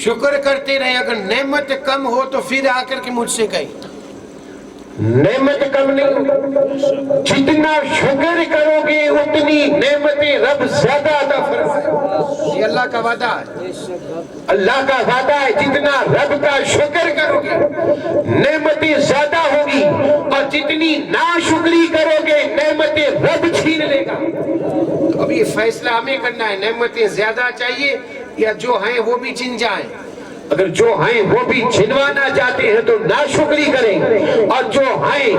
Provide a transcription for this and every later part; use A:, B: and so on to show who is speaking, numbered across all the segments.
A: شکر کرتے رہے. اگر نعمت کم ہو تو پھر آ کر کے مجھ سے کہیں.
B: نعمت کم نہیں، جتنا شکر کرو گے اتنی نعمتیں رب زیادہ عطا فرمائے.
A: یہ اللہ کا وعدہ ہے.
B: اللہ کا وعدہ ہے، جتنا رب کا شکر کرو گے نعمتیں زیادہ ہوگی، اور جتنی ناشکری کرو گے نعمتیں رب چھین لے گا.
A: تو اب یہ فیصلہ ہمیں کرنا ہے، نعمتیں زیادہ چاہیے یا جو ہیں وہ بھی چھن جائیں.
B: اگر جو ہیں وہ بھی چھنوانا چاہتے ہیں تو ناشکری کریں، اور جو ہیں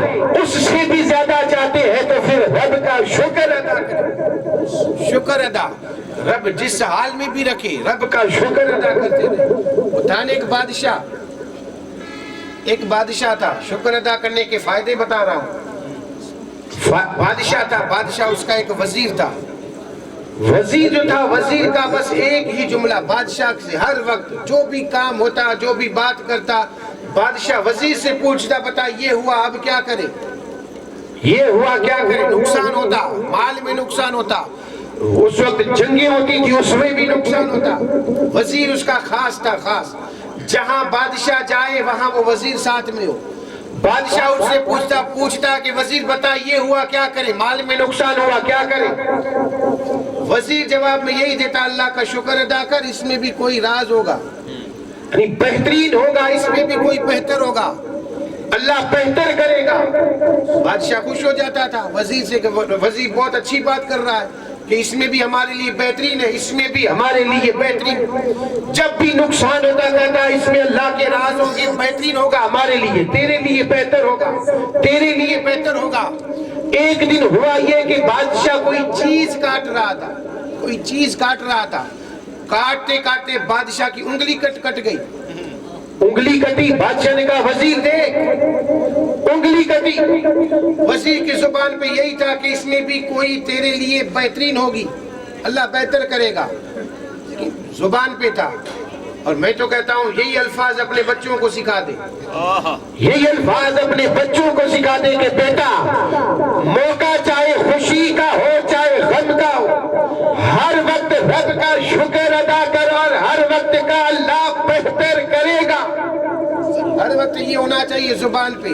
B: اس سے بھی زیادہ چاہتے ہیں تو پھر رب کا شکر ادا کریں.
A: شکر ادا رب جس حال میں بھی رکھے رب
B: کا شکر ادا کرتے رہیں.
A: بتانے ایک بادشاہ تھا. شکر ادا کرنے کے فائدے بتا رہا ہوں. بادشاہ تھا، بادشاہ اس کا ایک وزیر تھا. وزیر جو تھا، وزیر کا بس ایک ہی جملہ، بادشاہ سے ہر وقت جو بھی کام ہوتا، جو بھی بات کرتا، بادشاہ وزیر سے پوچھتا، بتا یہ ہوا اب کیا کرے،
B: یہ ہوا کیا کرے.
A: نقصان ہوتا، مال میں نقصان ہوتا،
B: اس وقت جنگیں ہوتی تھی اس میں بھی
A: نقصان ہوتا. وزیر اس کا خاص تھا، خاص. جہاں بادشاہ جائے وہاں وہ وزیر ساتھ میں ہو. بادشاہ اس سے پوچھتا کہ وزیر بتا یہ ہوا کیا کرے، مال میں نقصان ہوا کیا کرے. وزیر جواب میں یہی دیتا، اللہ کا شکر ادا کر، اس میں بھی کوئی راز ہوگا،
B: یعنی بہترین ہوگا،
A: اس میں بھی کوئی بہتر ہوگا،
B: اللہ بہتر کرے گا.
A: بادشاہ خوش ہو جاتا تھا وزیر سے کہ وزیر بہت اچھی بات کر رہا ہے کہ اس میں بھی ہمارے لیے بہترین ہے، اس میں بھی ہمارے لیے بہترین. جب بھی نقصان ہوتا کہتا اس میں اللہ کے راز ہوں گے، بہترین ہوگا ہمارے لیے، تیرے لیے بہتر ہوگا، تیرے لیے بہتر ہوگا. ایک دن ہوا یہ کہ بادشاہ کوئی چیز کاٹ رہا تھا، کاٹتے کاٹتے بادشاہ کی انگلی کٹ گئی.
B: انگلی کٹی. بادشاہ نے کہا وزیر دیکھ، انگلی کٹی.
A: وزیر کی زبان پہ یہی تھا کہ اس میں بھی کوئی تیرے لیے بہترین ہوگی، اللہ بہتر کرے گا، زبان پہ تھا. اور میں تو کہتا ہوں یہی الفاظ اپنے بچوں کو سکھا دے،
B: یہی الفاظ اپنے بچوں کو سکھا دے کہ بیٹا موقع چاہے خوشی کا ہو چاہے غم کا ہو، ہر وقت رب کا شکر ادا کر، اور ہر وقت کا اللہ بہتر کرے گا.
A: ہر وقت یہ ہونا چاہیے زبان پہ.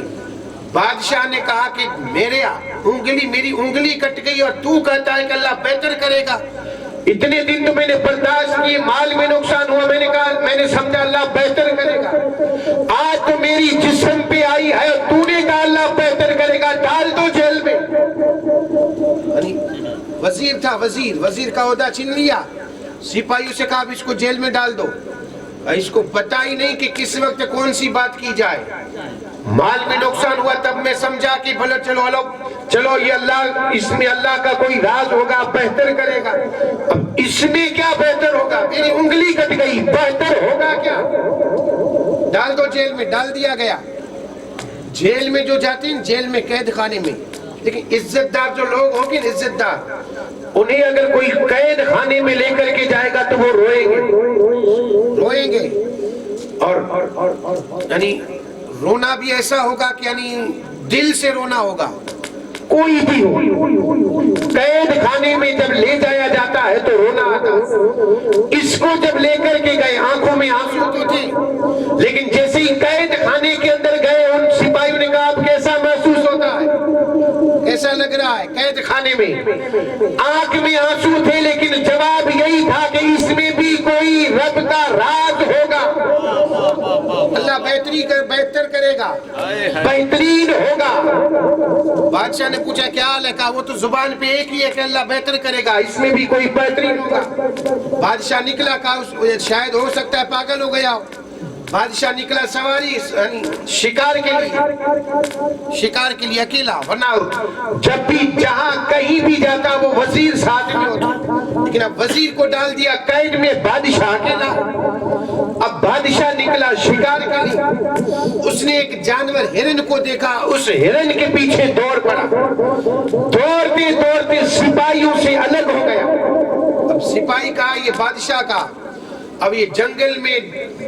A: بادشاہ نے کہا کہ میری انگلی کٹ گئی اور تو کہتا ہے کہ اللہ بہتر کرے گا.
B: اتنے دن تو میں نے برداشت کیے، مال میں نقصان ہوا، میں نے سمجھا اللہ بہتر کرے گا. آج تو میری جسم پہ آئی ہے اور تو نے کہا اللہ بہتر کرے گا، ڈال دو جیل میں.
A: وزیر تھا، وزیر کا عہدہ چھین لیا. سپاہیوں سے کہا اس کو جیل میں ڈال دو. اس کو پتا ہی نہیں کہ کس وقت کون سی بات کی جائے. مال میں نقصان ہوا تب میں سمجھا کہ بھلو چلو یہ اللہ، اس میں اللہ کا کوئی راز ہوگا، بہتر کرے گا. اب اس میں کیا بہتر ہوگا، میری انگلی کٹ گئی، بہتر ہوگا کیا. ڈال دو جیل میں. ڈال دیا گیا. جیل میں جو جاتے ہیں، جیل میں قید خانے میں، لیکن عزت دار جو لوگ ہوں گے، عزت دار،
B: انہیں اگر کوئی قید خانے میں لے کر کے جائے گا تو وہ روئیں گے. اور
A: یعنی رونا بھی ایسا ہوگا کہ یعنی دل سے رونا ہوگا.
B: کوئی بھی ہو، قید خانے میں جب لے جایا جاتا ہے تو رونا آتا ہے. اس کو جب لے کر کے گئے آنکھوں میں آنسو تو تھے، لیکن جیسے ہی قید خانے کے اندر گئے ان سپاہیوں نے کہا اب کیسا محسوس ہوتا ہے،
A: کیسا لگ رہا ہے.
B: قید خانے میں آنکھ میں آنسو تھے، لیکن جواب یہی تھا کہ اس میں بھی کوئی رب کا راز ہوگا،
A: اللہ بہتر کرے گا،
B: بہترین ہوگا.
A: بادشاہ نے پوچھا کیا حال ہے، کہا وہ تو زبان پہ ایک ہی ہے کہ اللہ بہتر کرے گا،
B: اس میں بھی کوئی بہترین ہوگا.
A: بادشاہ نکلا، کہا شاید ہو سکتا ہے پاگل ہو گیا ہو. بادشاہ نکلا سواری شکار کے لیے اکیلا، ورنہ
B: جب بھی جہاں کہیں بھی جاتا وہ وزیر ساتھ میں ہوتا،
A: لیکن اب وزیر کو ڈال دیا قید میں، بادشاہ اکیلا.
B: اب بادشاہ نکلا شکار کے لیے.
A: اس نے ایک جانور ہرن کو دیکھا،
B: اس ہرن کے پیچھے دوڑ پڑا، دوڑتے دوڑتے سپاہیوں سے الگ ہو گیا.
A: اب سپاہی کہا یہ بادشاہ کا. اب یہ جنگل میں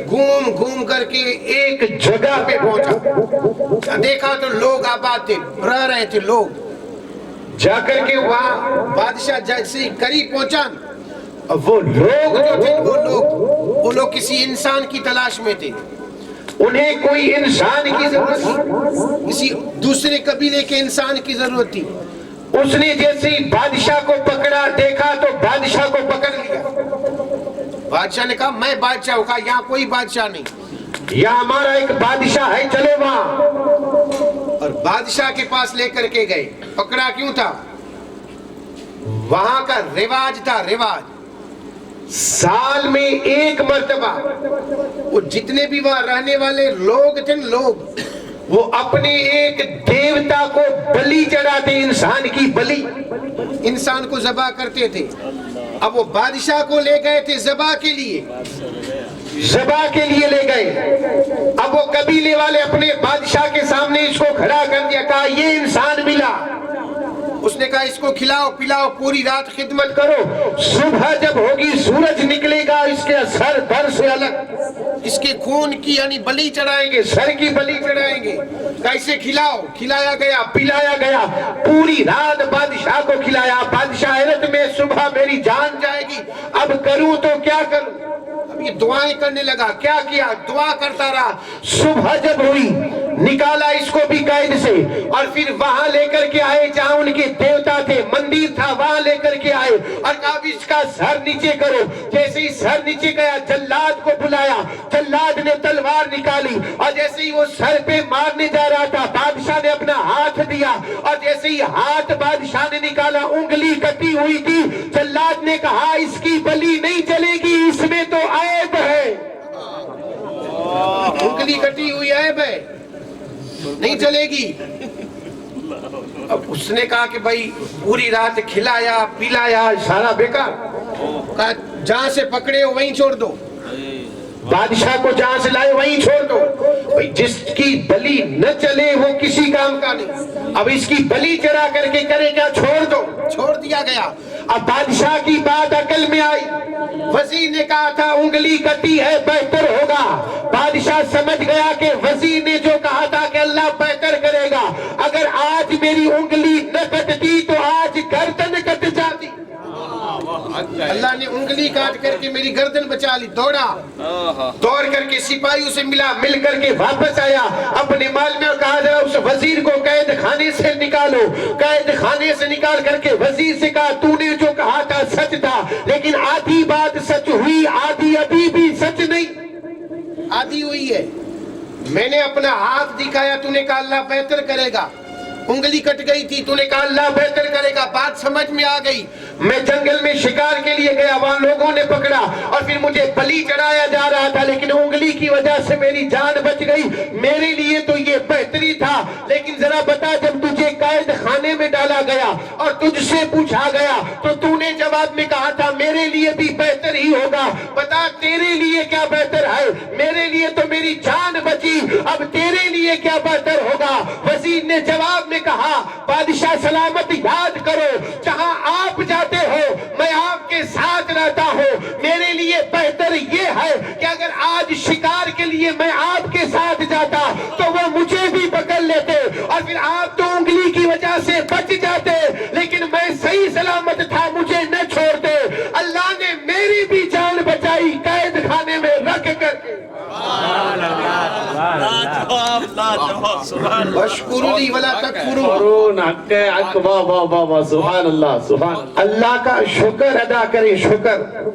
A: گھوم کر کے ایک جگہ پہ پہنچا. دیکھا تو لوگ آباد تھے، رہ رہے تھے لوگ. جا کر کے وہاں بادشاہ جیسے قریب پہنچا، اب وہ لوگ جو تھے وہ لوگ وہ لوگ کسی انسان کی تلاش میں تھے،
B: انہیں کوئی انسان کی ضرورت تھی،
A: کسی دوسرے قبیلے کے انسان کی ضرورت تھی۔
B: اس نے جیسے ہی بادشاہ کو پکڑا، دیکھا تو بادشاہ کو پکڑ لیا۔
A: بادشاہ نے کہا میں بادشاہ ہوں، کہا یہاں کوئی بادشاہ نہیں،
B: یہ ہمارا ایک بادشاہ ہے، چلو وہاں۔
A: اور بادشاہ کے پاس لے کر کے گئے۔ پکڑا کیوں تھا؟ وہاں کا رواج تھا، رواج
B: سال میں ایک مرتبہ
A: وہ جتنے بھی وہاں رہنے والے لوگ تھے، لوگ
B: وہ اپنے ایک دیوتا کو بلی چڑھاتے، انسان کی بلی،
A: انسان کو ذبح کرتے تھے۔ اب وہ بادشاہ کو لے گئے تھے ذبح کے لیے،
B: ذبح کے لیے لے گئے۔ اب وہ قبیلے والے اپنے بادشاہ کے سامنے اس کو کھڑا کر دیا، کہا یہ انسان ملا،
A: اس نے کہا اس کو کھلاؤ پلاؤ، پوری رات خدمت
B: کرو، صبح جب ہوگی سورج نکلے گا اس کے سر در سے الگ،
A: اس کے خون کی یعنی بلی چڑھائیں گے،
B: سر کی بلی
A: چڑھائیں گے۔ کیسے کھلاؤ؟ کھلایا گیا،
B: پلایا گیا، پوری رات بادشاہ کو کھلایا۔ بادشاہ حیرت میں، صبح میری جان جائے گی، اب کروں تو کیا کروں؟
A: اب یہ دعائیں کرنے لگا۔ کیا کیا؟ دعا کرتا رہا۔
B: صبح جب ہوئی نکالا اس کو بھی قید سے، اور پھر وہاں لے کر کے آئے جہاں ان کے دیوتا تھے، مندر تھا، وہاں لے کر کے آئے اور کہا اس کا سر نیچے کرو۔ جیسے ہی سر نیچے گیا جلاد کو بلایا، جلاد نے تلوار نکالی اور جیسے ہی وہ سر پہ مارنے جا رہا تھا بادشاہ نے اپنا ہاتھ دیا، اور جیسے ہی ہاتھ بادشاہ نے نکالا انگلی کٹی ہوئی تھی۔ جلاد نے کہا اس کی بلی نہیں چلے گی، اس میں تو عیب ہے،
A: انگلی کٹی ہوئی عیب ہے، نہیں چلے گی۔ اب اس نے کہا کہ بھائی پوری رات کھلایا پلایا
B: سارا بیکار،
A: کہا جہاں سے پکڑے ہو وہیں چھوڑ دو،
B: بادشاہ کو جہاں سے لائے وہیں چھوڑ دو۔ جس کی بلی نہ چلے وہ کسی کام کا نہیں، اب اس کی بلی چڑھا کر کے کرے کیا؟ چھوڑ دو۔
A: چھوڑ دیا گیا۔
B: اب بادشاہ کی بات عقل میں آئی، وزیر نے کہا تھا انگلی کٹی ہے بہتر ہوگا۔ بادشاہ سمجھ گیا کہ وزیر نے جو کہا تھا کہ اللہ بہتر کرے گا، اگر آج میری انگلی نہ کٹتی تو آج گردن کٹ جاتی۔
A: اللہ نے انگلی کاٹ کر کے میری گردن بچا لی۔ دوڑا، دوڑ کر کے سپاہیوں سے ملا،
B: مل کر کے واپس آیا اپنے مال میں اور کہا ذرا اس وزیر کو قید خانے سے نکالو۔ قید خانے سے نکال کر کے وزیر سے کہا تو نے جو کہا تھا سچ تھا، لیکن آدھی بات سچ ہوئی، آدھی ابھی بھی سچ نہیں۔
A: آدھی ہوئی ہے، میں نے اپنا ہاتھ دکھایا، تو نے کہا اللہ بہتر کرے گا۔ انگلی کٹ گئی تھی، تو نے کہا اللہ بہتر کرے گا، بات سمجھ میں آ گئی۔
B: میں جنگل میں شکار کے لیے گیا، وہاں لوگوں نے پکڑا اور پھر مجھے بلی چڑھایا جا رہا تھا، لیکن انگلی کی وجہ سے میری جان بچ گئی، میرے لیے تو یہ بہتری تھا۔ لیکن ذرا بتا جب تجھے قید خانے میں ڈالا گیا اور تجھ سے پوچھا گیا تو تو نے جواب میں کہا تھا میرے لیے بھی بہتر ہی ہوگا، بتا تیرے لیے کیا بہتر ہے؟ میرے لیے تو میری جان بچی، اب تیرے لیے کیا بہتر ہوگا؟ وزیر نے جواب میں کہا بادشاہ سلامت یاد کرو، جہاں آپ جاتے ہو میں آپ کے ساتھ رہتا ہوں، میرے لیے بہتر یہ ہے کہ اگر آج شکار کے لیے میں آپ کے ساتھ جاتا تو وہ مجھے بھی پکڑ لیتے اور پھر آپ تو انگلی کی وجہ سے بچ جاتے، لیکن میں صحیح سلامت تھا، مجھے نہ چھوڑتے۔ اللہ نے میری بھی جان بچائی قید خانے میں رکھ کر کے۔
A: وَاشْكُرُوا لِي وَلَا تَكْفُرُوا۔
B: سبحان اللہ، سبحان اللہ کا شکر ادا کریں، شکر۔